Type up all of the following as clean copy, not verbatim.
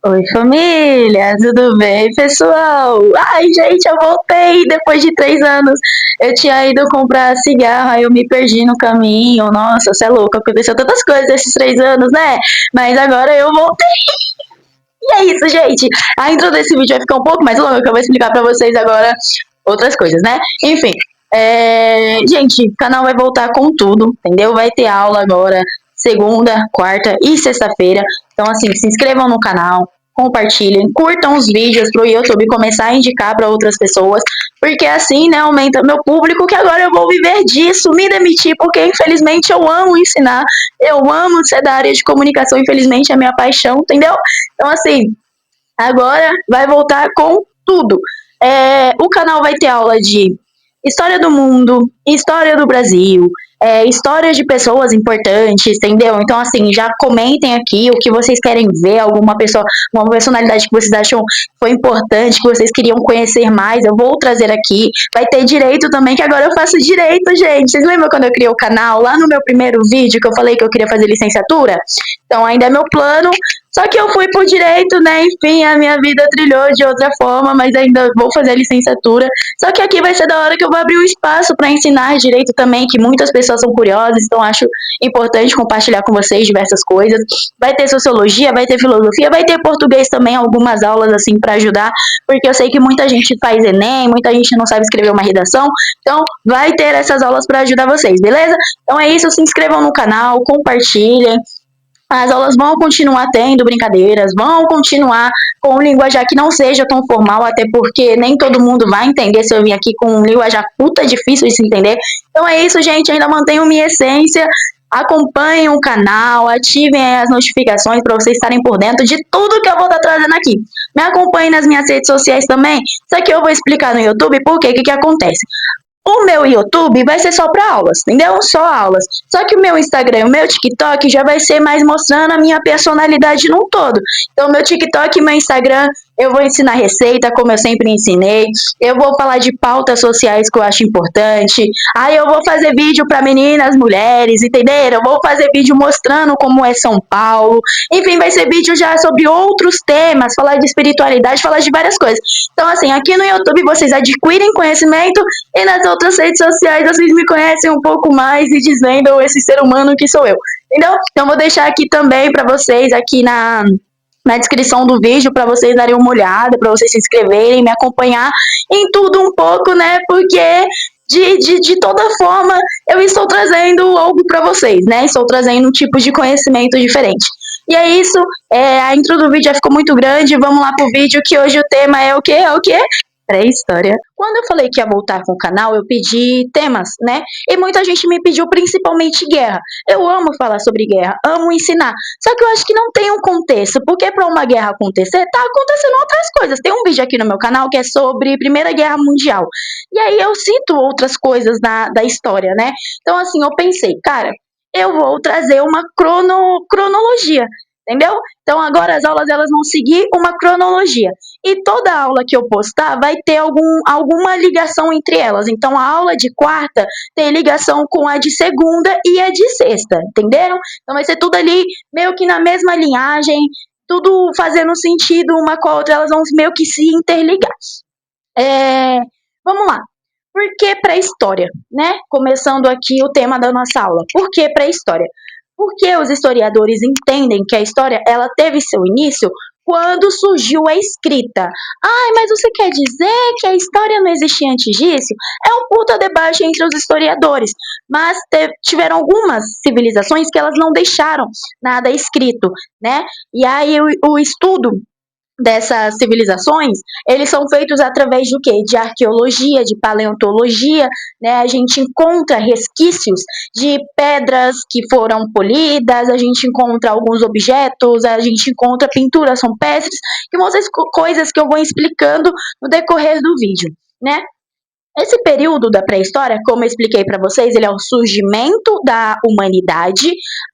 Oi, família, tudo bem, pessoal? Ai, gente, eu voltei depois de 3 anos. Eu tinha ido comprar cigarro, aí eu me perdi no caminho. Nossa, você é louco, aconteceu tantas coisas nesses 3 anos, né? Mas agora eu voltei. E é isso, gente. A intro desse vídeo vai ficar um pouco mais longa, que eu vou explicar pra vocês agora outras coisas, né? Enfim, gente, o canal vai voltar com tudo, entendeu? Vai ter aula agora, segunda, quarta e sexta-feira. Então, assim, se inscrevam no canal, compartilhem, curtam os vídeos pro YouTube começar a indicar para outras pessoas, porque assim, né, aumenta meu público, que agora eu vou viver disso, me demitir, porque infelizmente eu amo ensinar, eu amo ser da área de comunicação, infelizmente é minha paixão, entendeu? Então, assim, agora vai voltar com tudo. O canal vai ter aula de história do mundo, história do Brasil, história de pessoas importantes, entendeu? Então, assim, já comentem aqui o que vocês querem ver, alguma pessoa, uma personalidade que vocês acham foi importante, que vocês queriam conhecer mais, eu vou trazer aqui. Vai ter direito também, que agora eu faço direito, gente. Vocês lembram quando eu criei o canal, lá no meu primeiro vídeo, que eu falei que eu queria fazer licenciatura? Então, ainda é meu plano, só que eu fui por direito, né? Enfim, a minha vida trilhou de outra forma, mas ainda vou fazer a licenciatura. Só que aqui vai ser da hora que eu vou abrir um espaço para ensinar direito também, que muitas pessoas são curiosas, então acho importante compartilhar com vocês diversas coisas. Vai ter sociologia, vai ter filosofia, vai ter português também, algumas aulas assim para ajudar, porque eu sei que muita gente faz Enem, muita gente não sabe escrever uma redação, então vai ter essas aulas para ajudar vocês, beleza? Então é isso, se inscrevam no canal, compartilhem. As aulas vão continuar tendo brincadeiras, vão continuar com um linguajar que não seja tão formal, até porque nem todo mundo vai entender se eu vim aqui com um linguajar puta difícil de se entender. Então é isso, gente, ainda mantenho minha essência. Acompanhem o canal, ativem as notificações para vocês estarem por dentro de tudo que eu vou estar trazendo aqui. Me acompanhem nas minhas redes sociais também. Isso aqui eu vou explicar no YouTube porque o que acontece. O meu YouTube vai ser só para aulas, entendeu? Só aulas. Só que o meu Instagram e o meu TikTok já vai ser mais mostrando a minha personalidade num todo. Então, meu TikTok e meu Instagram, eu vou ensinar receita, como eu sempre ensinei. Eu vou falar de pautas sociais que eu acho importante. Aí eu vou fazer vídeo para meninas, mulheres, entenderam? Eu vou fazer vídeo mostrando como é São Paulo. Enfim, vai ser vídeo já sobre outros temas, falar de espiritualidade, falar de várias coisas. Então, assim, aqui no YouTube vocês adquirem conhecimento e nas outras redes sociais vocês me conhecem um pouco mais e desvendam esse ser humano que sou eu, entendeu? Então vou deixar aqui também para vocês, aqui na descrição do vídeo, para vocês darem uma olhada, para vocês se inscreverem, me acompanhar em tudo um pouco, né? Porque de toda forma eu estou trazendo algo para vocês, né? Estou trazendo um tipo de conhecimento diferente. E é isso, a intro do vídeo já ficou muito grande, vamos lá pro vídeo, que hoje o tema é o quê? É o quê? Pré-história. Quando eu falei que ia voltar com o canal, eu pedi temas, né? E muita gente me pediu principalmente guerra. Eu amo falar sobre guerra, amo ensinar. Só que eu acho que não tem um contexto, porque para uma guerra acontecer, tá acontecendo outras coisas. Tem um vídeo aqui no meu canal que é sobre Primeira Guerra Mundial. E aí eu cito outras coisas da história, né? Então, assim, eu pensei, cara, eu vou trazer uma cronologia, entendeu? Então agora as aulas elas vão seguir uma cronologia. E toda aula que eu postar vai ter alguma ligação entre elas. Então a aula de quarta tem ligação com a de segunda e a de sexta, entenderam? Então vai ser tudo ali meio que na mesma linhagem, tudo fazendo sentido uma com a outra, elas vão meio que se interligar. Vamos lá. Por que pré-história, né? Começando aqui o tema da nossa aula. Por que pré-história? Porque os historiadores entendem que a história ela teve seu início quando surgiu a escrita. Ai, mas você quer dizer que a história não existia antes disso? É um puta debate entre os historiadores, mas tiveram algumas civilizações que elas não deixaram nada escrito, né? E aí o estudo dessas civilizações, eles são feitos através de quê? De arqueologia, de paleontologia, né? A gente encontra resquícios de pedras que foram polidas, a gente encontra alguns objetos, a gente encontra pinturas rupestres, que vão ser coisas que eu vou explicando no decorrer do vídeo, né? Esse período da pré-história, como eu expliquei para vocês, ele é o surgimento da humanidade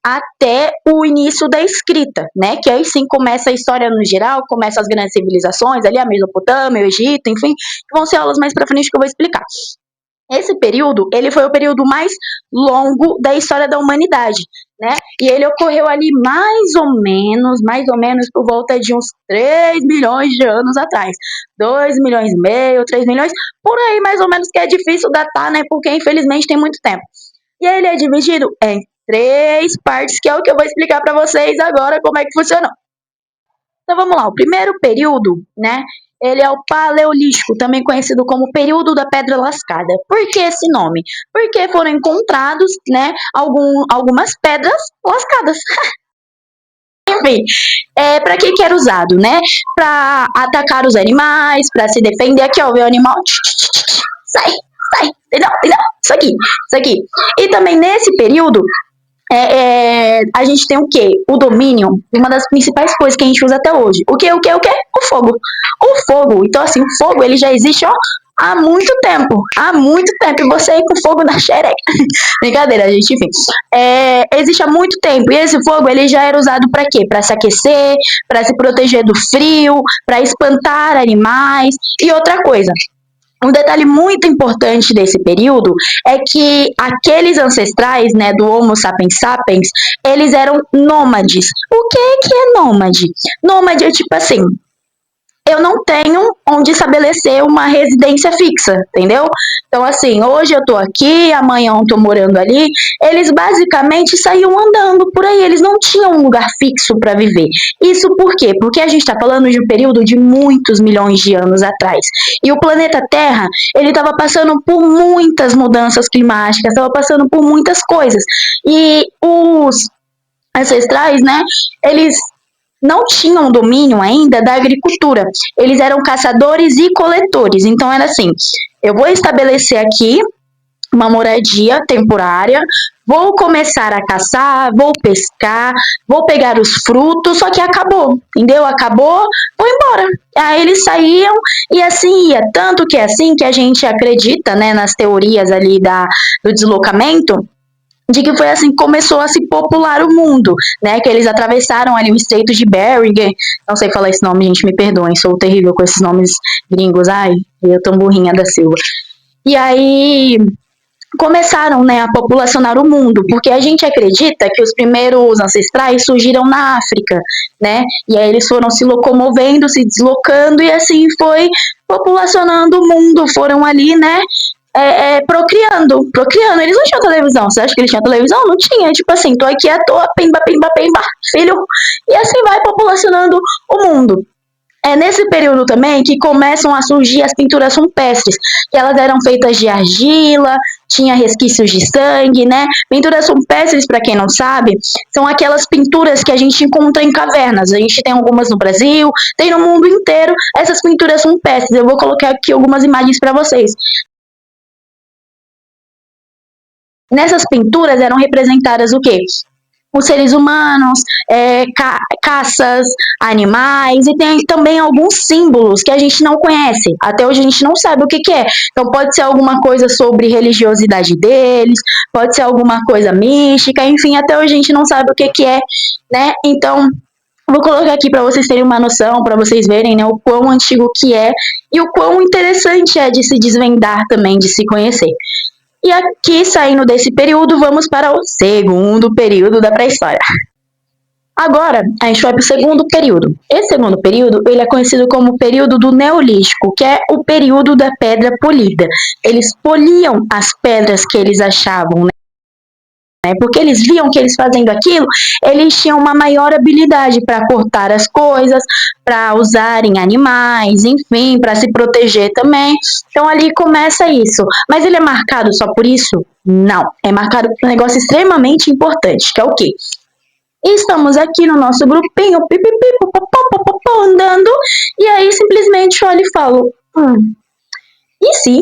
até o início da escrita, né? Que aí sim começa a história no geral, começa as grandes civilizações, ali a Mesopotâmia, o Egito, enfim, que vão ser aulas mais para frente que eu vou explicar. Esse período, ele foi o período mais longo da história da humanidade, né? E ele ocorreu ali mais ou menos por volta de uns 3 milhões de anos atrás. 2 milhões e meio, 3 milhões, por aí mais ou menos, que é difícil datar, né? Porque infelizmente tem muito tempo. E aí ele é dividido em 3 partes, que é o que eu vou explicar para vocês agora como é que funcionou. Então vamos lá, o primeiro período, né? Ele é o Paleolítico, também conhecido como período da Pedra Lascada. Por que esse nome? Porque foram encontrados, né, algumas pedras lascadas. Enfim, para que era usado, né? Para atacar os animais, para se defender. Aqui, ó, vê o animal, sai, sai, entendeu? Isso aqui, isso aqui. E também nesse período a gente tem o quê? O domínio, uma das principais coisas que a gente usa até hoje. O quê? O fogo. O fogo. Então, assim, o fogo, ele já existe, ó, há muito tempo. Há muito tempo. E você aí com fogo na xereca. Brincadeira, gente, enfim. Existe há muito tempo. E esse fogo, ele já era usado para quê? Para se aquecer, para se proteger do frio, para espantar animais. E outra coisa, um detalhe muito importante desse período é que aqueles ancestrais, né, do Homo sapiens sapiens, eles eram nômades. O que é nômade? Nômade é tipo assim, eu não tenho onde estabelecer uma residência fixa, entendeu? Então, assim, hoje eu tô aqui, amanhã eu tô morando ali. Eles basicamente saíam andando por aí, eles não tinham um lugar fixo para viver. Isso por quê? Porque a gente tá falando de um período de muitos milhões de anos atrás. E o planeta Terra, ele estava passando por muitas mudanças climáticas, estava passando por muitas coisas. E os ancestrais, né, eles não tinham domínio ainda da agricultura. Eles eram caçadores e coletores. Então era assim: eu vou estabelecer aqui uma moradia temporária, vou começar a caçar, vou pescar, vou pegar os frutos, só que acabou, entendeu? Acabou, vou embora. Aí eles saíam e assim ia. Tanto que é assim que a gente acredita, né, nas teorias ali do deslocamento, de que foi assim que começou a se popular o mundo, né? Que eles atravessaram ali o Estreito de Bering, não sei falar esse nome, gente, me perdoem, sou terrível com esses nomes gringos, ai, eu tão burrinha da Silva. E aí começaram, né, a populacionar o mundo, porque a gente acredita que os primeiros ancestrais surgiram na África, né? E aí eles foram se locomovendo, se deslocando e assim foi populacionando o mundo, foram ali, né, procriando. Eles não tinham televisão. Você acha que eles tinham televisão? Não tinha. Tipo assim, tô aqui à toa, pimba, pimba, pimba, filho. E assim vai populacionando o mundo. É nesse período também que começam a surgir as pinturas rupestres, que elas eram feitas de argila, tinha resquícios de sangue, né? Pinturas rupestres, para quem não sabe, são aquelas pinturas que a gente encontra em cavernas. A gente tem algumas no Brasil, tem no mundo inteiro essas pinturas rupestres. Eu vou colocar aqui algumas imagens para vocês. Nessas pinturas eram representadas o quê? Os seres humanos, caças, animais, e tem também alguns símbolos que a gente não conhece. Até hoje a gente não sabe o que é. Então pode ser alguma coisa sobre religiosidade deles, pode ser alguma coisa mística, enfim, até hoje a gente não sabe o que é, né? Então, vou colocar aqui para vocês terem uma noção, para vocês verem, né, o quão antigo que é e o quão interessante é de se desvendar também, de se conhecer. E aqui, saindo desse período, vamos para o segundo período da pré-história. Agora, a gente vai para o segundo período. Esse segundo período, ele é conhecido como o período do Neolítico, que é o período da pedra polida. Eles poliam as pedras que eles achavam, né? Porque eles viam que eles fazendo aquilo, eles tinham uma maior habilidade para cortar as coisas, para usarem animais, enfim, para se proteger também. Então ali começa isso. Mas ele é marcado só por isso? Não. É marcado por um negócio extremamente importante, que é o quê? Estamos aqui no nosso grupinho, andando, e aí simplesmente olho e falo, e se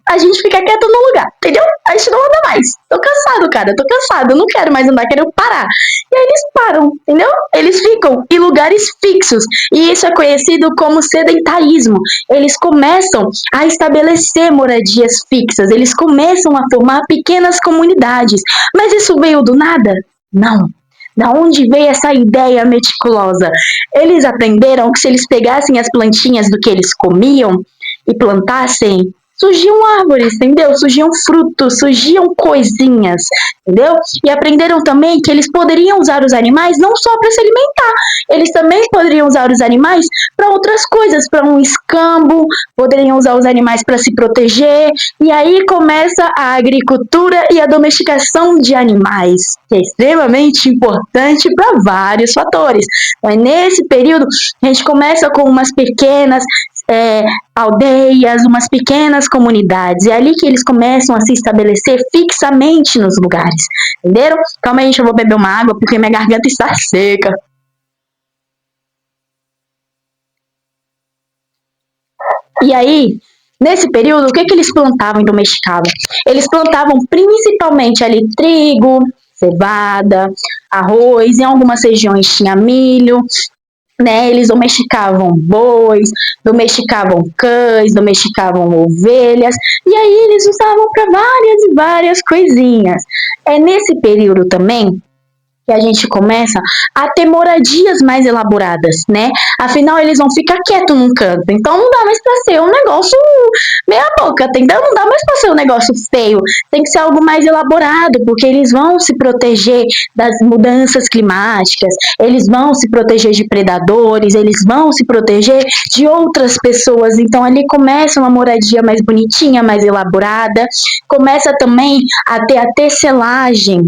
a gente ficar quieto no lugar, entendeu? A gente não anda mais. Tô cansado, cara, tô cansado, não quero mais andar, quero parar. E aí eles param, entendeu? Eles ficam em lugares fixos. E isso é conhecido como sedentarismo. Eles começam a estabelecer moradias fixas, eles começam a formar pequenas comunidades. Mas isso veio do nada? Não. Da onde veio essa ideia meticulosa? Eles aprenderam que se eles pegassem as plantinhas do que eles comiam e plantassem surgiam árvores, entendeu? Surgiam frutos, surgiam coisinhas, entendeu? E aprenderam também que eles poderiam usar os animais não só para se alimentar, eles também poderiam usar os animais para outras coisas, para um escambo, poderiam usar os animais para se proteger, e aí começa a agricultura e a domesticação de animais, que é extremamente importante para vários fatores. Mas nesse período, a gente começa com umas pequenas aldeias, umas pequenas comunidades. É ali que eles começam a se estabelecer fixamente nos lugares. Entenderam? Calma aí, gente, eu vou beber uma água porque minha garganta está seca. E aí, nesse período, o que eles plantavam e domesticavam? Eles plantavam principalmente ali trigo, cevada, arroz, em algumas regiões tinha milho, né? Eles domesticavam bois, domesticavam cães, domesticavam ovelhas, e aí eles usavam para várias e várias coisinhas. É nesse período também que a gente começa a ter moradias mais elaboradas, né? Afinal, eles vão ficar quietos num canto. Então, não dá mais para ser um negócio meia boca, entendeu? Não dá mais para ser um negócio feio. Tem que ser algo mais elaborado, porque eles vão se proteger das mudanças climáticas, eles vão se proteger de predadores, eles vão se proteger de outras pessoas. Então, ali começa uma moradia mais bonitinha, mais elaborada. Começa também a ter a tecelagem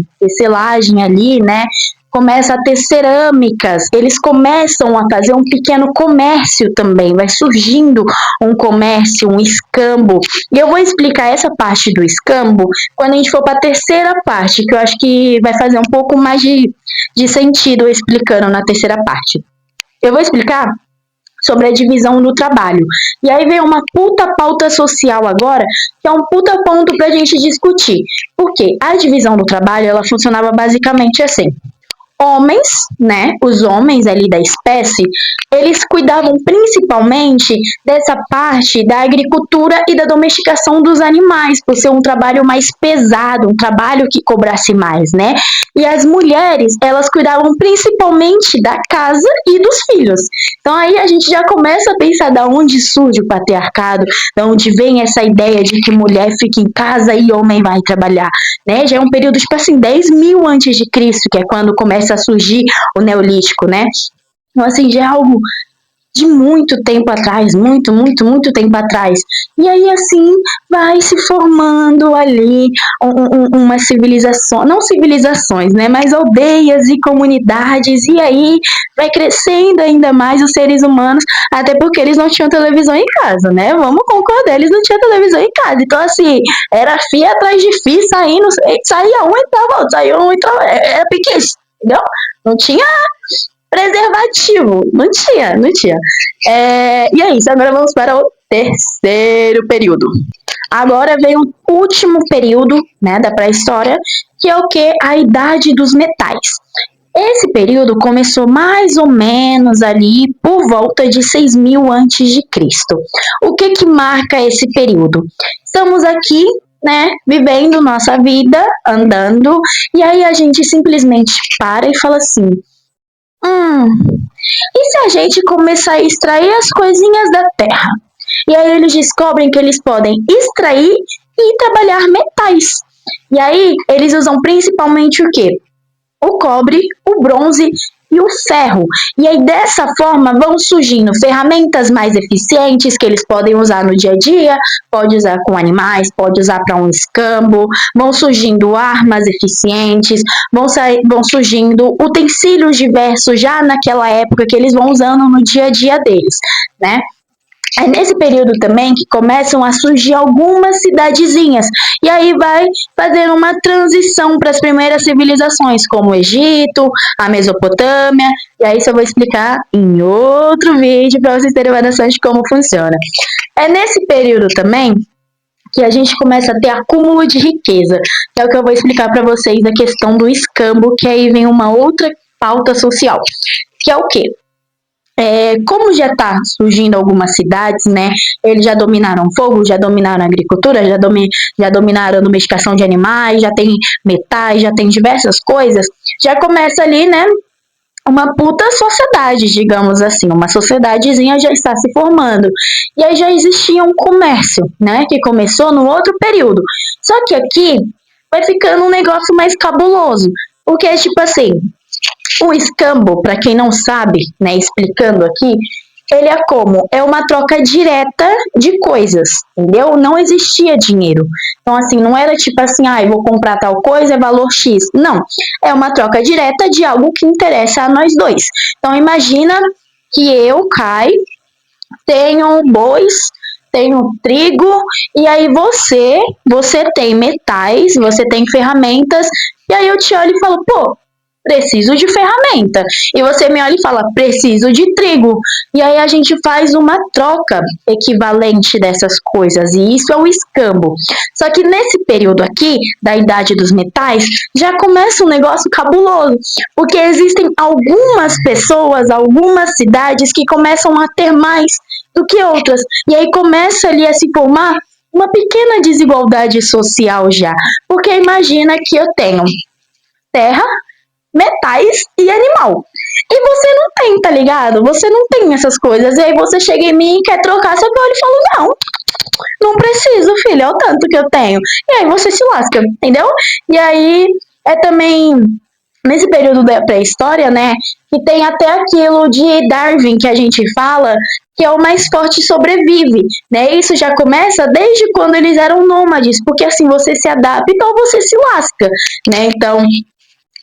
ali, né? Começa a ter cerâmicas, eles começam a fazer um pequeno comércio também, vai surgindo um comércio, um escambo. E eu vou explicar essa parte do escambo quando a gente for para a terceira parte, que eu acho que vai fazer um pouco mais de sentido explicando na terceira parte. Eu vou explicar sobre a divisão do trabalho. E aí vem uma puta pauta social agora, que é um puta ponto pra gente discutir. Porque a divisão do trabalho, ela funcionava basicamente assim. Homens, né, os homens ali da espécie, eles cuidavam principalmente dessa parte da agricultura e da domesticação dos animais, por ser um trabalho mais pesado, um trabalho que cobrasse mais, né? E as mulheres, elas cuidavam principalmente da casa e dos filhos. Então aí a gente já começa a pensar da onde surge o patriarcado, da onde vem essa ideia de que mulher fica em casa e homem vai trabalhar, né? Já é um período, tipo assim, 10.000 antes de Cristo, que é quando começa a surgir o Neolítico, né? Então, assim, já é algo de muito tempo atrás, muito tempo atrás. E aí, assim, vai se formando ali uma civilização, não civilizações, né, mas aldeias e comunidades, e aí vai crescendo ainda mais os seres humanos, até porque eles não tinham televisão em casa, né, vamos concordar, eles não tinham televisão em casa, então, assim, era fio atrás de fio, saía um, entrava outro, saía um, entrava, era pequeno, entendeu? Não tinha preservativo. Não tinha. E é isso, agora vamos para o terceiro período. Agora vem o último período, né, da pré-história, que é o que? A Idade dos Metais. Esse período começou mais ou menos ali por volta de 6.000 antes de Cristo. O que marca esse período? Estamos aqui, né, vivendo nossa vida, andando, e aí a gente simplesmente para e fala assim: e se a gente começar a extrair as coisinhas da terra? E aí eles descobrem que eles podem extrair e trabalhar metais. E aí eles usam principalmente o quê? O cobre, o bronze e o ferro. E aí dessa forma vão surgindo ferramentas mais eficientes que eles podem usar no dia a dia, pode usar com animais, pode usar para um escambo, vão surgindo armas eficientes, vão surgindo utensílios diversos já naquela época que eles vão usando no dia a dia deles, né? É nesse período também que começam a surgir algumas cidadezinhas. E aí vai fazendo uma transição para as primeiras civilizações, como o Egito, a Mesopotâmia. E aí isso eu vou explicar em outro vídeo para vocês terem uma noção de como funciona. É nesse período também que a gente começa a ter acúmulo de riqueza, que é o que eu vou explicar para vocês a questão do escambo, que aí vem uma outra pauta social, que é o quê? Como já está surgindo algumas cidades, né? Eles já dominaram fogo, já dominaram a agricultura, já dominaram a domesticação de animais, já tem metais, já tem diversas coisas. Já começa ali, né? uma puta sociedade, digamos assim. Uma sociedadezinha já está se formando. E aí já existia um comércio, né? Que começou no outro período. Só que aqui vai ficando um negócio mais cabuloso. Porque, tipo assim, o escambo, para quem não sabe, né, explicando aqui, ele é como? É uma troca direta de coisas, entendeu? Não existia dinheiro. Então, assim, não era tipo assim, ah, eu vou comprar tal coisa, é valor X. Não. É uma troca direta de algo que interessa a nós dois. Então, imagina que eu, Kai, tenho bois, tenho trigo, e aí você tem metais, você tem ferramentas, e aí eu te olho e falo, pô, preciso de ferramenta. E você me olha e fala, preciso de trigo. E aí a gente faz uma troca equivalente dessas coisas. E isso é o escambo. Só que nesse período aqui, da idade dos metais, já começa um negócio cabuloso. Porque existem algumas pessoas, algumas cidades que começam a ter mais do que outras. E aí começa ali a se formar uma pequena desigualdade social já. Porque imagina que eu tenho terra, metais e animal. E você não tem, tá ligado? Você não tem essas coisas. E aí você chega em mim e quer trocar, só que eu olho e falo, não preciso, filho, é o tanto que eu tenho. E aí você se lasca, entendeu? E aí é também nesse período da pré-história, né, que tem até aquilo de Darwin que a gente fala, que é o mais forte sobrevive, né? Isso já começa desde quando eles eram nômades, porque assim você se adapta ou você se lasca, né? Então,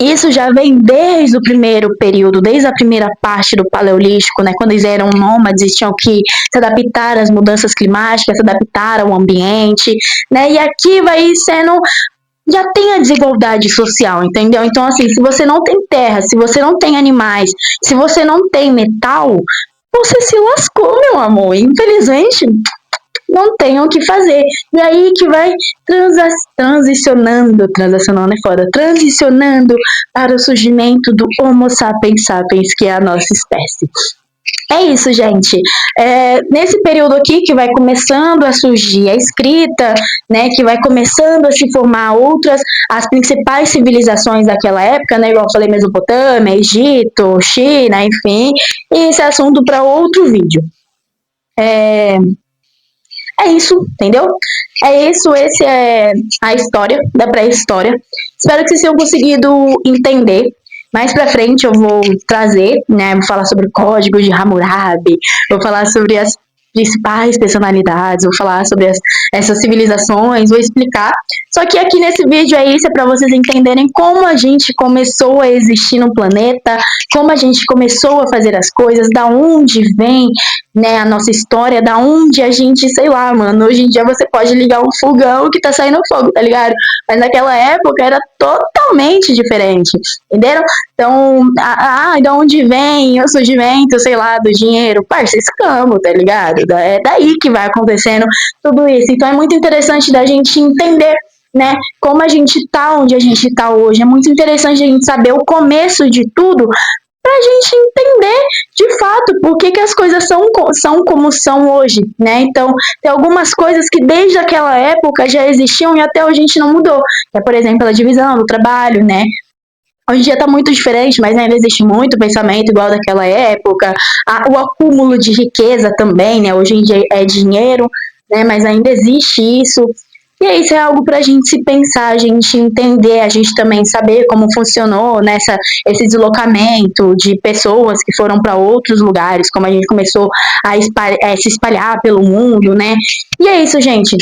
isso já vem desde o primeiro período, desde a primeira parte do Paleolítico, né, quando eles eram nômades, tinham que se adaptar às mudanças climáticas, se adaptar ao ambiente, né, e aqui vai sendo, já tem a desigualdade social, entendeu? Então, assim, se você não tem terra, se você não tem animais, se você não tem metal, você se lascou, meu amor. Infelizmente, não tem o que fazer. E aí que vai transicionando é foda, transicionando para o surgimento do Homo sapiens sapiens, que é a nossa espécie. É isso, gente. Nesse período aqui que vai começando a surgir a escrita, né, que vai começando a se formar as principais civilizações daquela época, né, igual eu falei, Mesopotâmia, Egito, China, enfim, e esse é assunto para outro vídeo. É isso, entendeu? É isso, esse é a história da pré-história. Espero que vocês tenham conseguido entender. Mais pra frente eu vou trazer, né? Vou falar sobre o código de Hammurabi, vou falar sobre as principais personalidades, vou falar sobre essas civilizações, vou explicar. Só que aqui nesse vídeo é isso, é para vocês entenderem como a gente começou a existir no planeta, como a gente começou a fazer as coisas, da onde vem, né, a nossa história, da onde a gente, sei lá, mano, hoje em dia você pode ligar um fogão que tá saindo fogo, tá ligado? Mas naquela época era totalmente diferente, entenderam? Então, de onde vem o surgimento, sei lá, do dinheiro? Parça, escambo, tá ligado? É daí que vai acontecendo tudo isso. Então, é muito interessante da gente entender, né, como a gente tá onde a gente tá hoje. É muito interessante a gente saber o começo de tudo pra gente entender, de fato, por que as coisas são como são hoje, né? Então, tem algumas coisas que desde aquela época já existiam e até hoje a gente não mudou. Que é, por exemplo, a divisão do trabalho, né? Hoje em dia está muito diferente, mas ainda existe muito pensamento igual daquela época. O acúmulo de riqueza também, né? Hoje em dia é dinheiro, né? Mas ainda existe isso. E isso é algo para a gente se pensar, a gente entender, a gente também saber como funcionou esse deslocamento de pessoas que foram para outros lugares, como a gente começou a se espalhar pelo mundo, né? E é isso, gente.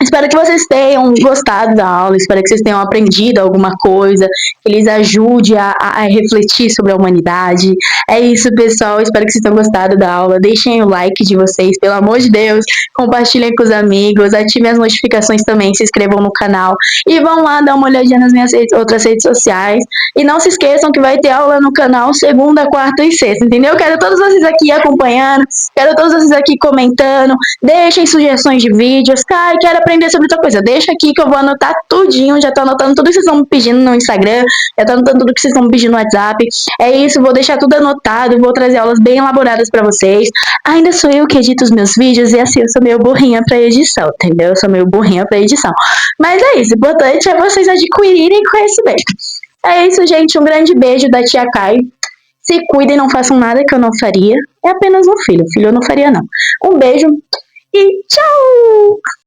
Espero que vocês tenham gostado da aula, espero que vocês tenham aprendido alguma coisa, que lhes ajude a refletir sobre a humanidade. É isso, pessoal. Espero que vocês tenham gostado da aula. Deixem o like de vocês, pelo amor de Deus. Compartilhem com os amigos, ativem as notificações também, se inscrevam no canal e vão lá dar uma olhadinha nas minhas outras redes sociais. E não se esqueçam que vai ter aula no canal segunda, quarta e sexta, entendeu? Quero todos vocês aqui acompanhando, quero todos vocês aqui comentando, deixem sugestões de vídeos. Kai, quero aprender sobre outra coisa, deixa aqui que eu vou anotar tudinho, já tô anotando tudo que vocês estão me pedindo no Instagram, já tô anotando tudo que vocês estão me pedindo no WhatsApp. É isso, vou deixar tudo anotado, vou trazer aulas bem elaboradas pra vocês. Ainda sou eu que edito os meus vídeos e assim, eu sou meio burrinha pra edição, entendeu? Eu sou meio burrinha pra edição. Mas é isso, o importante é vocês adquirirem conhecimento. É isso, gente, um grande beijo da tia Kai. Se cuidem, não façam nada que eu não faria. É apenas um filho. Filho eu não faria, não. Um beijo e tchau!